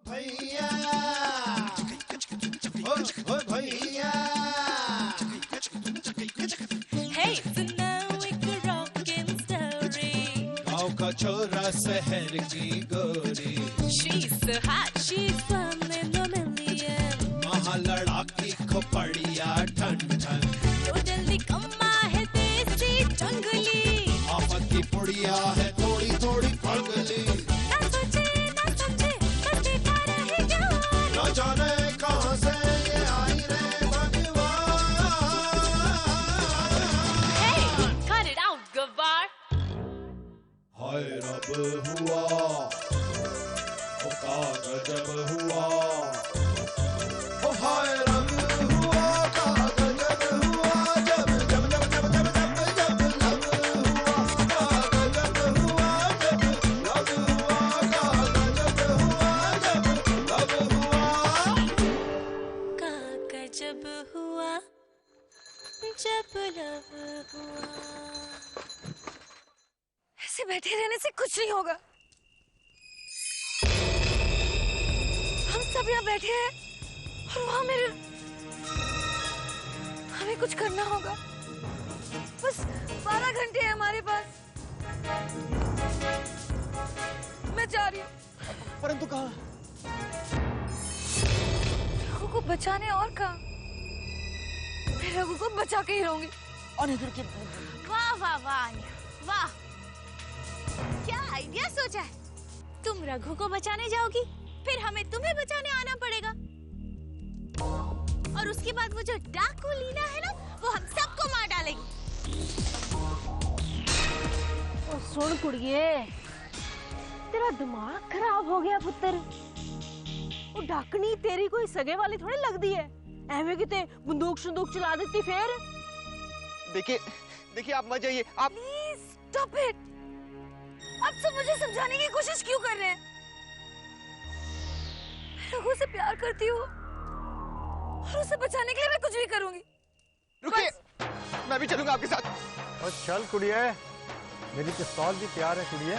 भैया ओ भैया Hey, so now we could rock and story. गाँव का छोरा शहर की गोरी She's so hot, she's one in a million. वहाँ लड़ाकी को पड़िया ठंड ठंड Totally कम्मा है देसी जंगली. आफत की पुड़िया है थोड़ी थोड़ी पगली ना सोचे ना समझे बस देखा रहे जवान. न जाने कहाँ से ये आई रे भगवान Hey, cut it out, गवार. हाय रब हुआ ओ का गजब हुआ ओ हाय रब हुआ का गजब हुआ जब जब जब जब जब जब जब लब हुआ का गजब हुआ जब लब हुआ का गजब हुआ जब लब हुआ काका जब हुआ जब लब हुआ. ऐसे बैठे रहने से कुछ नहीं होगा. हम सब यहाँ बैठे हैं और वहाँ मेरे हमें कुछ करना होगा. बस 12 घंटे हैं हमारे पास. मैं जा रही हूँ. परंतु कहाँ? रघु को बचाने और कहाँ. मैं रघु को बचा के ही रहूंगी. वाह वाह वाह वाह, क्या आइडिया सोचा है. तुम रघु को बचाने जाओगी, फिर हमें तुम्हें बचाने आना पड़ेगा, और उसके बाद वो जो डाकू लीला है ना, वो हम सबको मार डालेगी. ओ सुन कुड़िए, तेरा दिमाग खराब हो गया पुत्र. वो डाकनी तेरी कोई सगे वाली थोड़ी लगदी है. एवें किते बंदूक संदूक चला देती फिर. देखिए आप मत जाइए. आप प्लीज स्टॉप इट. आप सब मुझे समझाने की कोशिश क्यों कर रहे हैं? मैं रघु से प्यार करती हूँ और उसे बचाने के लिए मैं कुछ भी करूंगी. रुकिए, मैं भी चलूंगा आपके साथ. और चल कुड़िए, मेरी पिस्तौल भी तैयार है कुड़िए.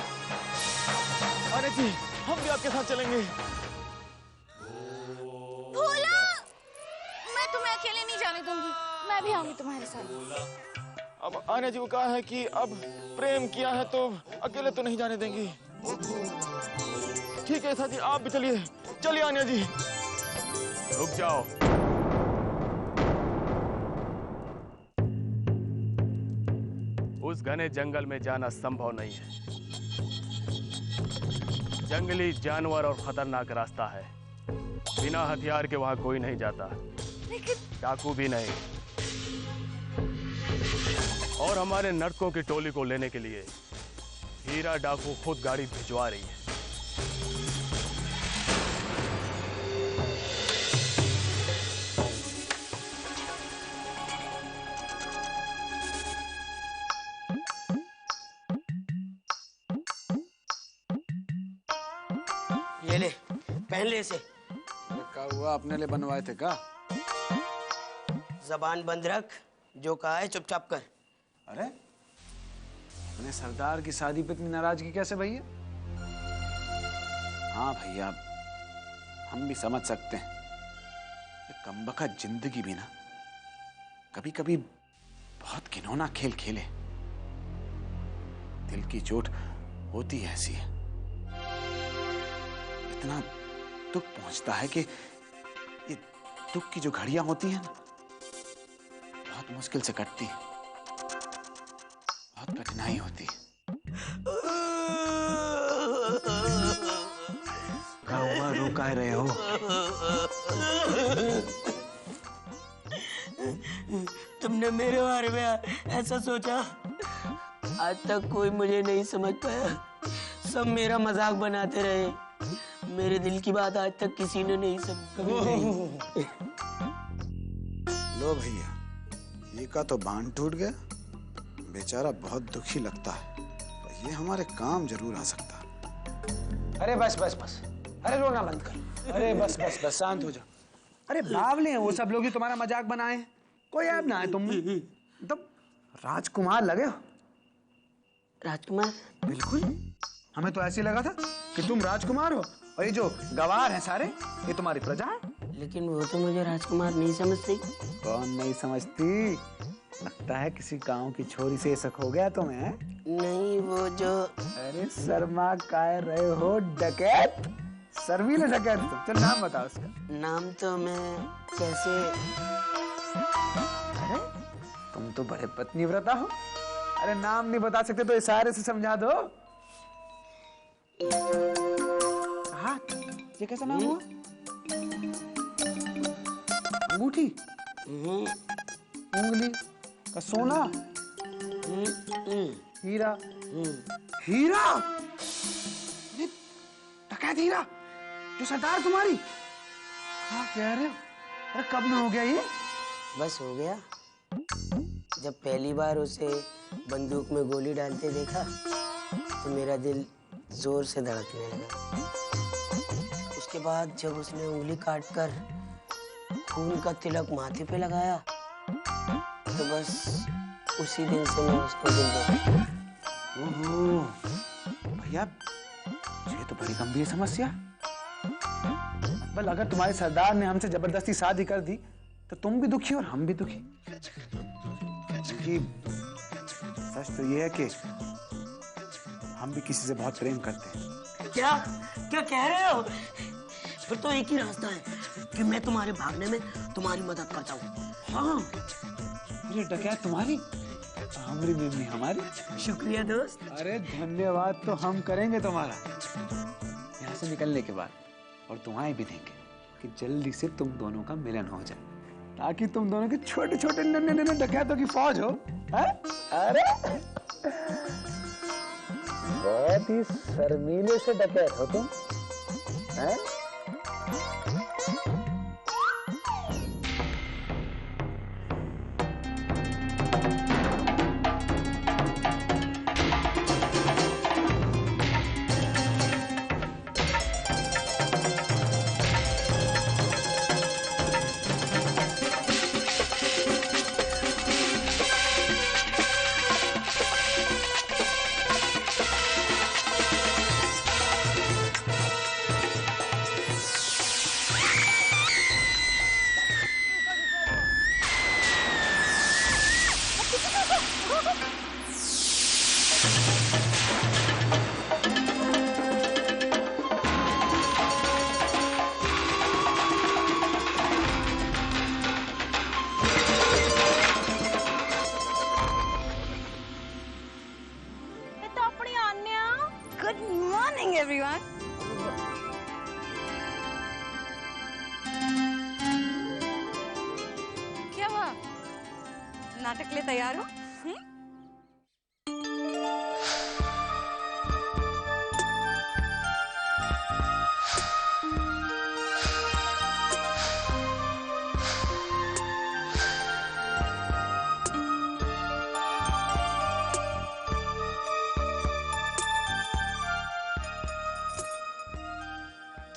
अरे जी, हम भी आपके साथ चलेंगे. भोला, मैं तुम्हें अकेले नहीं जाने दूंगी. मैं भी आऊंगी तुम्हारे साथ. अब आन्या जी को कहा है कि अब प्रेम किया है तो अकेले तो नहीं जाने देंगी. ठीक है साथी, आप भी चलिए. चलिए आन्या जी. रुक जाओ. उस घने जंगल में जाना संभव नहीं है. जंगली जानवर और खतरनाक रास्ता है. बिना हथियार के वहां कोई नहीं जाता. लेकिन डाकू भी नहीं. और हमारे नर्तकों की टोली को लेने के लिए हीरा डाकू खुद गाड़ी भिजवा रही है. ये ले, पहन ले इसे. क्या हुआ, अपने लिए बनवाए थे क्या? जबान बंद रख, जो कहा है चुपचाप कर. अरे अपने सरदार की शादी पे इतनी नाराजगी कैसे भैया? हाँ भैया, हम भी समझ सकते हैं. ये कमबख्त जिंदगी भी ना कभी कभी बहुत घिनौना खेल खेले. दिल की चोट होती ऐसी है. इतना दुख पहुंचता है कि ये दुख की जो घड़ियां होती हैं ना, बहुत मुश्किल से कटती है. बहुत कठिनाई होती है. क्या हुआ, रो काहे रहे हो? तुमने मेरे बारे में ऐसा सोचा? आज तक कोई मुझे नहीं समझ पाया. सब मेरा मजाक बनाते रहे. मेरे दिल की बात आज तक किसी ने नहीं समझी. लो भैया, ये का तो बांध टूट गया. बेचारा बहुत दुखी लगता है. ये हमारे काम जरूर आ सकता है. अरे बस बस बस, अरे रोना बंद कर. अरे बस बस बस, शांत हो जा. अरे बावले हैं वो सब लोग ही तुम्हारा मजाक बनाए. कोई ऐब ना है तुम में. तुम राजकुमार लगे हो. राजकुमार? बिल्कुल, हमें तो ऐसे लगा था कि तुम राजकुमार हो और ये जो गवार हैं सारे, ये तुम्हारी प्रजा है। लेकिन वो तो मुझे राजकुमार नहीं समझती। कौन नहीं समझती? लगता है किसी गांव की छोरी से शक हो गया तुम्हें। नहीं, वो जो... अरे शर्मा काय रहे हो डकैत, शर्मीले डकैत तुम। चल नाम बताओ उसका। नाम तो मैं कैसे... अरे तुम तो बड़े पत्नीव्रता हो। अरे नाम नहीं बता सकते तो इशारे से समझा दो। हाँ, ये कैसा नाम हुआ? अंगूठी, उंगली का सोना, हीरा। हीरा? अरे डकैत हीरा, जो सरदार तुम्हारी। हाँ कह रहे हो? अरे कब में हो गया ये? बस हो गया जब पहली बार उसे बंदूक में गोली डालते देखा तो मेरा दिल जोर से धड़कने लगा। उसके बाद जब उसने उंगली काटकर खून का तिलक माथे पे लगाया तो बस उसी दिन से मैं उसको दिल दे। ओहो भैया, ये तो बड़ी गंभीर समस्या। बल अगर तुम्हारे सरदार ने हमसे जबरदस्ती शादी कर दी तो तुम भी दुखी और हम भी दुखी। क्योंकि सच तो ये है कि हम भी किसी से बहुत प्रेम करते हैं। क्या क्या कह रहे हो? फिर तो एक ही रास्ता है कि मैं तुम्हारे भागने में तुम्हारी मदद करता हूँ। हाँ, ये डकैत तुम्हारी, हमारी मेमनी हमारी। शुक्रिया दोस्त। अरे धन्यवाद तो हम करेंगे तुम्हारा यहाँ से निकलने के बाद, और दुआएं भी देंगे कि जल्दी से तुम दोनों का मिलन हो जाए, ताकि तुम दोनों के छोटे छोटे नन्हे नन्हे डकैतों की फौज हो। है? अरे बहुत ही शर्मीले से डकैत हो तुम। है? Good morning, everyone. क्या हुआ? नाटक ले तैयार हो?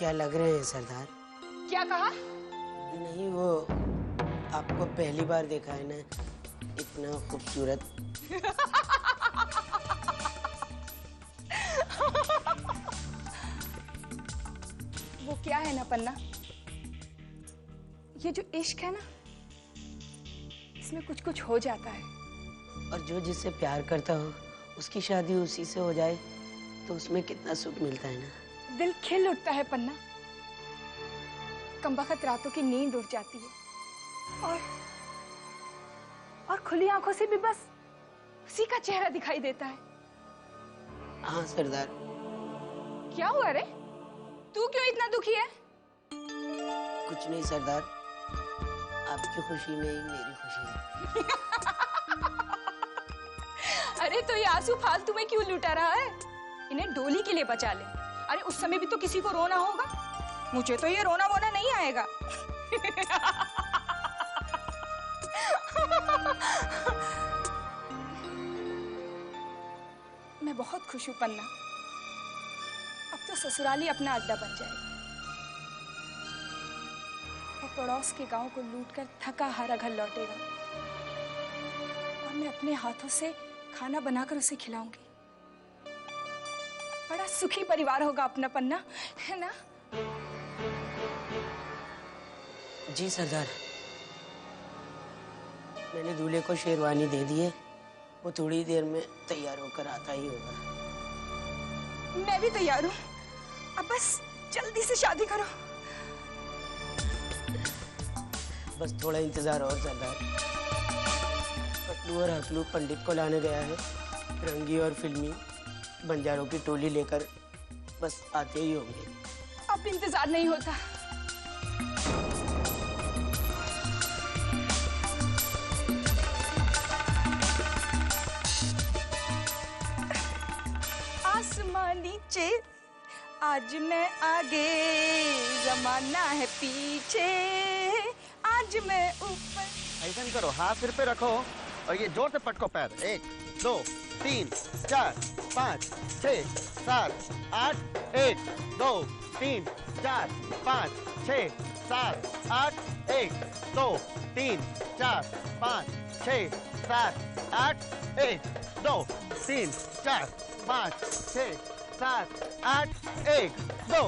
क्या लग रहे हैं सरदार? क्या कहा? नहीं, वो आपको पहली बार देखा है ना, इतना खूबसूरत। वो क्या है ना पन्ना, ये जो इश्क है ना, इसमें कुछ कुछ हो जाता है। और जो जिससे प्यार करता हो उसकी शादी उसी से हो जाए तो उसमें कितना सुख मिलता है ना। दिल खिल उठता है पन्ना, कमबख्त रातों की नींद उड़ जाती है और खुली आंखों से भी बस उसी का चेहरा दिखाई देता है। हाँ सरदार। क्या हुआ रे? तू क्यों इतना दुखी है? कुछ नहीं सरदार, आपकी खुशी में ही मेरी खुशी है। अरे तो ये आंसू फालतू में क्यों लुटा रहा है? इन्हें डोली के लिए बचा ले। अरे उस समय भी तो किसी को रोना होगा, मुझे तो ये रोना वोना नहीं आएगा। मैं बहुत खुश हूँ पन्ना, अब तो ससुराली अपना अड्डा बन जाएगा। वो पड़ोस के गांव को लूटकर थका हारा घर लौटेगा और मैं अपने हाथों से खाना बनाकर उसे खिलाऊंगी। बड़ा सुखी परिवार होगा अपना पन्ना, है ना? जी सरदार, मैंने दूल्हे को शेरवानी दे दी है। वो थोड़ी देर में तैयार होकर आता ही होगा। मैं भी तैयार हूँ। अब बस जल्दी से शादी करो। बस थोड़ा इंतजार और सरदार। पटलू और हकलू पंडित को लाने गया है। रंगी और फिल्मी बंजारों की टोली लेकर बस आते ही होंगे। अब इंतजार नहीं होता। आसमान नीचे, आज मैं आगे, जमाना है पीछे, आज मैं ऊपर। ऐसा करो, हाथ सिर पे रखो और ये जोर से पटको पैर। 1 2 3 4 5 6 7 8 1 2 3 4 5 6 7 8 1 2 3 4 5 6 7 8 1 2 3 4 5 6 7 8 1 2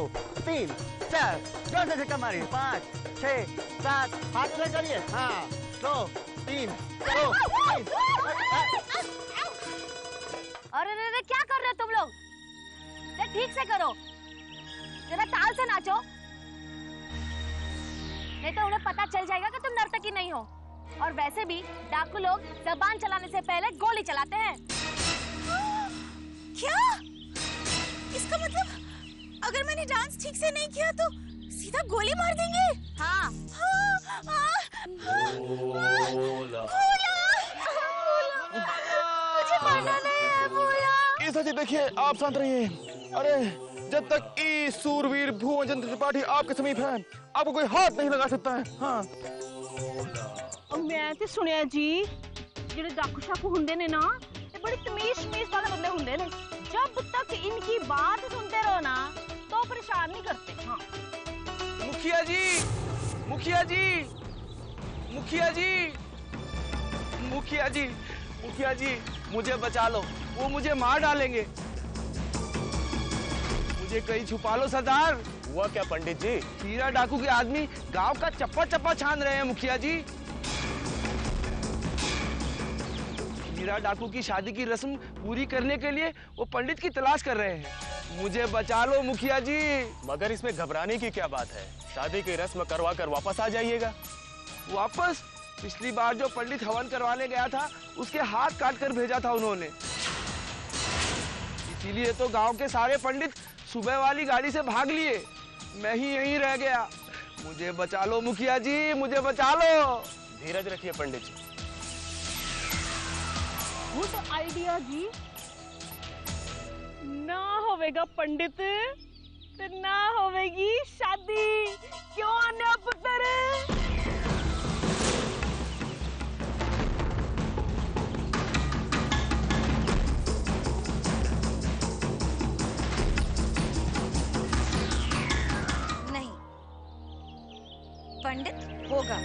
3 4 जोर से झटका मारिए। 5 6 7 हाथ से करिए। हाँ 2 3 2 3। अरे रे क्या कर रहे हो तुम लोग? ठीक से करो, जरा ताल से नाचो, नहीं तो उन्हें पता चल जाएगा कि तुम नर्तकी नहीं हो। और वैसे भी डाकू लोग जबान चलाने से पहले गोली चलाते हैं। क्या? इसका मतलब अगर मैंने डांस ठीक से नहीं किया तो सीधा गोली मार देंगे? हाँ। मुझे मारना नहीं है भोला। ईसा जी देखिए, आप शांत रहिए। अरे जब तक ई सूरवीर भुवनचंद्र त्रिपाठी आपके समीप है, आपको कोई हाथ नहीं लगा सकता है। हाँ मैं तो सुनिया जी, ਜਿਹੜੇ डाकू शाकू ਹੁੰਦੇ ਨੇ ना, ये बड़ी तमीज वाले बंदे ਹੁੰਦੇ ਨੇ। जब तक इनकी बात सुनते रहो ना तो परेशान नहीं करते। हाँ। मुखिया जी, मुखिया जी, मुखिया जी, मुखिया जी, मुखिया जी, मुझे बचा लो, वो मुझे मार डालेंगे। मुझे कहीं छुपा लो सरदार। हुआ क्या पंडित जी? हीरा डाकू के आदमी गांव का चप्पा चप्पा छान रहे हैं मुखिया जी। हीरा डाकू की शादी की रस्म पूरी करने के लिए वो पंडित की तलाश कर रहे हैं। मुझे बचा लो मुखिया जी। मगर इसमें घबराने की क्या बात है? शादी की रस्म करवा कर वापस आ जाइएगा। वापस? पिछली बार जो पंडित हवन करवाने गया था उसके हाथ काट कर भेजा था उन्होंने। इसीलिए तो गांव के सारे पंडित सुबह वाली गाड़ी से भाग लिए, मैं ही यहीं रह गया। मुझे बचा लो मुखिया जी, मुझे बचा लो। धीरज रखिए पंडित जी। गुड आइडिया जी। ना होवेगा पंडित तो ना होवेगी शादी। क्यों आने पुत्र? नहीं, पंडित होगा।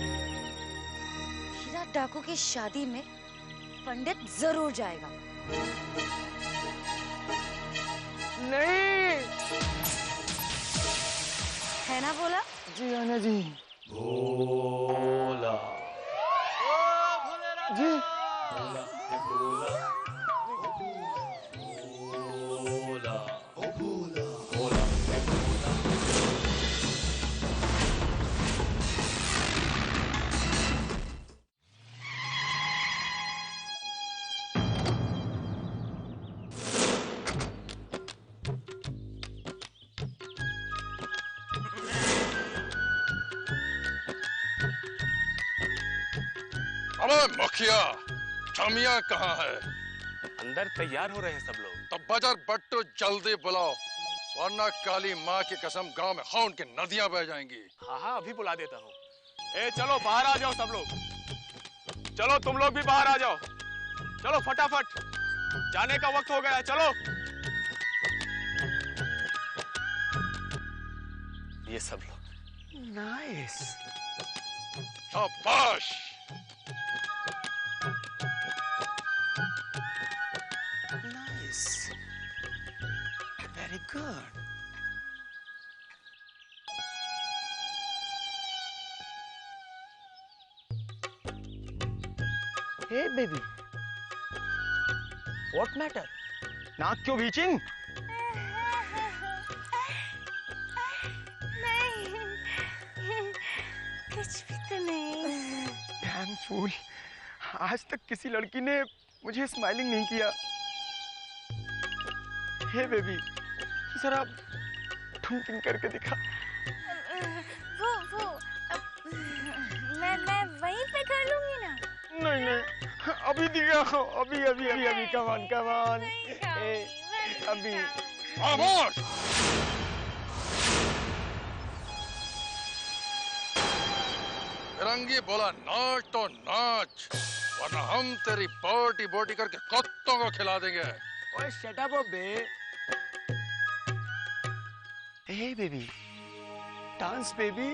हीरा डाकू की शादी में पंडित जरूर जाएगा। नहीं है ना बोला? जी आने जी। भोला जी अबे मुखिया, छमिया कहाँ है? अंदर तैयार हो रहे हैं सब लोग। तब बजर बट्टू जल्दी बुलाओ, वरना काली माँ की कसम गांव में खून की नदियां बह जाएंगी। हाँ हाँ अभी बुला देता हूँ। ए चलो बाहर आ जाओ सब लोग। चलो तुम लोग भी बाहर आ जाओ। चलो फटाफट, जाने का वक्त हो गया। चलो। ये सब लोग। नाइस। शाबाश। Nice. Very good. Hey baby, what matter? नाक क्यों बीचिंग? नहीं, कुछ भी तो नहीं। Damn fool, आज तक किसी लड़की ने मुझे स्माइलिंग नहीं किया। हे बेबी, जरा ठुमकिंग करके दिखा। वो मैं वहीं पे कर लूंगी ना। नहीं, अभी दिखाओ, अभी, कम ऑन। अभी। खामोश! फिरंगी बोला नाच तो नाच, वरना हम तेरी बोटी करके कुत्तों को खिला देंगे। ओए shut up बे। Hey baby, dance baby,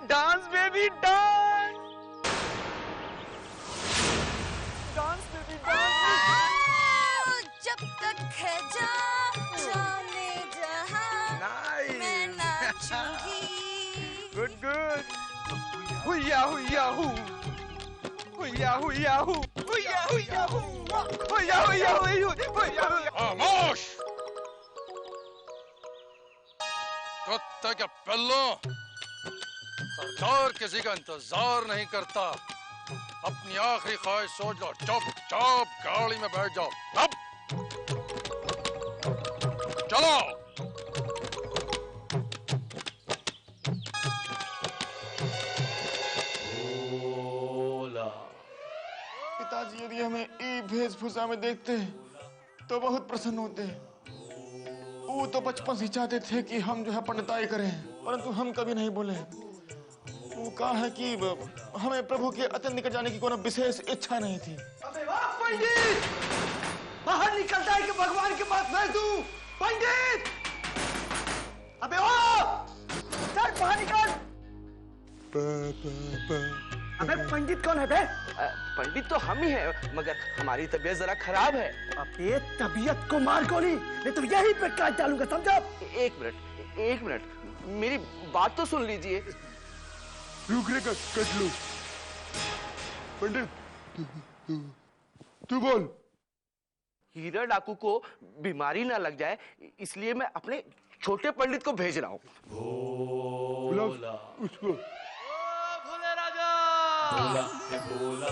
dance baby, dance baby, dance। जब तक है जाने जहां मैं नाचूंगी। Good. हुया हू। खामोश! कुत्ते के पिल्लो, सरकार किसी का इंतजार नहीं करता। अपनी आखिरी ख्वाहिश सोच लो, चुपचाप गाड़ी में बैठ जाओ। अब चलो। पिताजी यदि हमें ई वेशभूषा में देखते तो बहुत प्रसन्न होते। वो तो बचपन से चाहते थे कि हम जो है पंडिताई करें, परंतु हम कभी नहीं बोले। वो कहा है कि हमें प्रभु के अत्यंत निकट जाने की कोई विशेष इच्छा नहीं थी। अबे वाह पंडित, बाहर निकलता है कि भगवान के पास भेज दूं? पंडित, अबे वाह, चल बाहर निकल। अबे पंडित कौन है बे? पंडित तो हम ही हैं, मगर हमारी तबीयत जरा खराब है। अबे तबीयत को मार गोली, नहीं तो यही पे काट डालूंगा, समझा? एक मिनट, मेरी बात तो सुन लीजिए। रुक रे कटलू। पंडित, तू बोल। हीरा डाकू को बीमारी ना लग जाए, इसलिए मैं अपने छोटे पंडित को भेज रहा हूँ। बुलाओ उसको। भोले राजा। भोला हे भोला,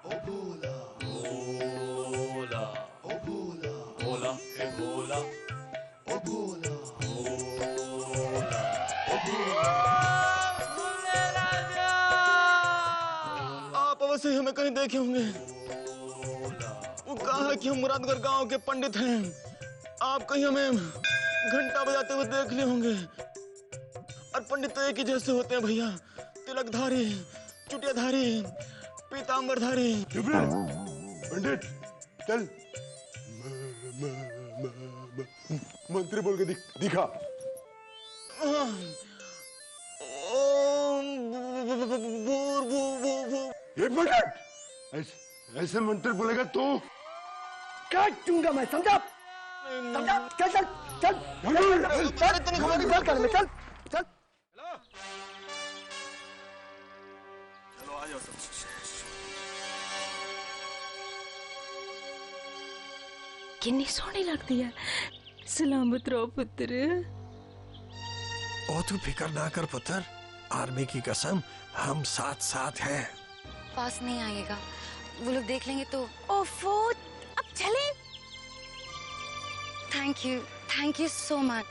ओ भोला, भोला, ओ भोला, भोला हे भोला, ओ भोला, भोला, ओ भोला। भोले राजा। आप अवश्य ही हमें कहीं देखे होंगे। वो कहा है कि हम मुरादगढ़ गांव के पंडित हैं। आप कहीं हमें घंटा बजाते हुए देख लिए होंगे। और पंडित तो एक ही जैसे होते हैं भैया, तिलकधारी, चुटियाधारी, पीतांबरधारी। पंडित चल, मंत्र बोल के दिखा। ये पंडित ऐसे मंत्र बोलेगा तो काट दूंगा मैं, समझा? चल चल चल चल, इतनी घुमानी बात कर, चल चल। चलो आ जाओ सब। कितनी सोहनी लगती है। सलामत रहो पुत्र। ओ तू फिक्र ना कर पुत्र, आर्मी की कसम हम साथ साथ हैं। पास नहीं आएगा, वो लोग देख लेंगे तो। ओफो, अब चलें। Thank you so much.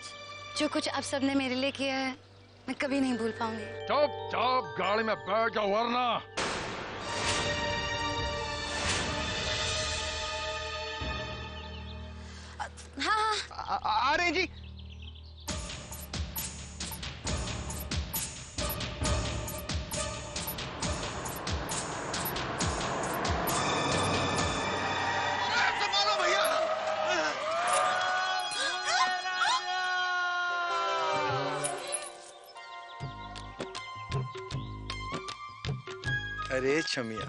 जो कुछ आप सबने मेरे लिए किया है, मैं कभी नहीं भूल पाऊंगी। चुपचाप गाड़ी में बैठ जाओ, वरना हाँ आ रहे जी। अरे छमिया,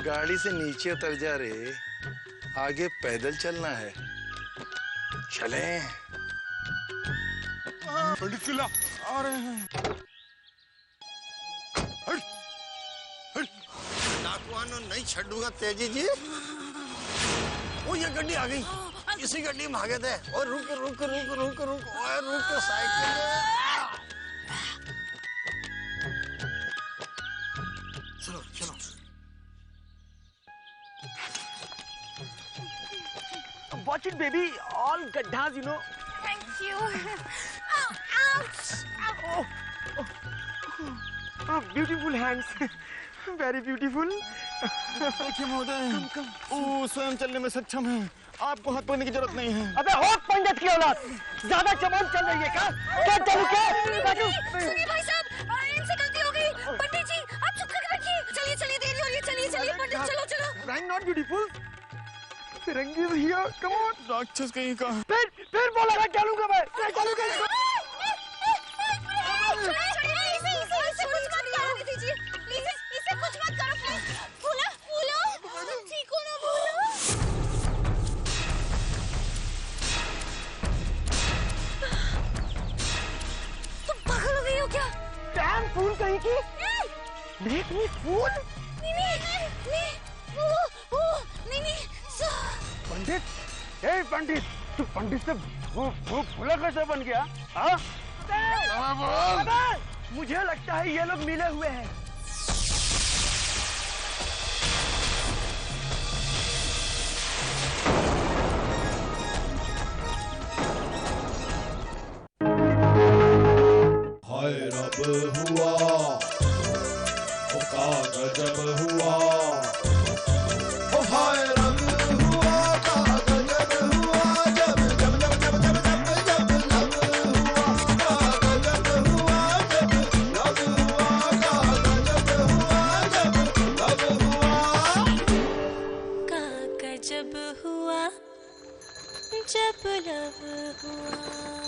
गाड़ी से नीचे उतर जा रे, आगे पैदल चलना है। चलें। पंडित सिल्ला आ रहे हैं। डाकुआनो नहीं नहीं छूंगा तेजी जी। वो ये गड्डी आ गई, इसी गड्डी में भागे थे। और रुक रुक रुक रुक रुक और रुक साइकिल। चलो चलो। Watch it, baby. All gaddhas, you know. Thank you. Ouch! Oh, beautiful hands. Very beautiful. देखिए महोदय, वो स्वयं चलने में सक्षम है, आपको हाथ पकड़ने की जरूरत नहीं है। अबे होश पंडित की औलाद, ज्यादा चमन चल रही है क्या? क्या चलू क्या? सुनिए भाई साहब, इनसे गलती हो गई। पंडित जी, आप चुप करके बैठिए। चलिए चलिए, देरी हो रही है। चलिए चलिए पंडित, चलो चलो। I'm not beautiful. Firangi is here. Come on. राक्षस कहीं का। फिर बोला ना चलूंगा मैं। चलूंगा। इसे कुछ मत करो प्लीज। फूलो फूलो, ठीक हो ना फूलो। तुम पागल हो गई हो क्या? Damn fool कहीं की। Make me fool? नहीं पंडित, ए पंडित, तू पंडित से वो फूला कैसे बन गया? हाँ? मुझे लगता है ये लोग मिले हुए हैं। हाय रब हुआ, ओ का गजब हुआ, ओ हाय रब हुआ, का गजब हुआ, जब जब जब जब जब जब जब लब हुआ, का गजब हुआ, जब लब हुआ, का गजब हुआ, जब लब हुआ, का गजब हुआ, जब लब हुआ।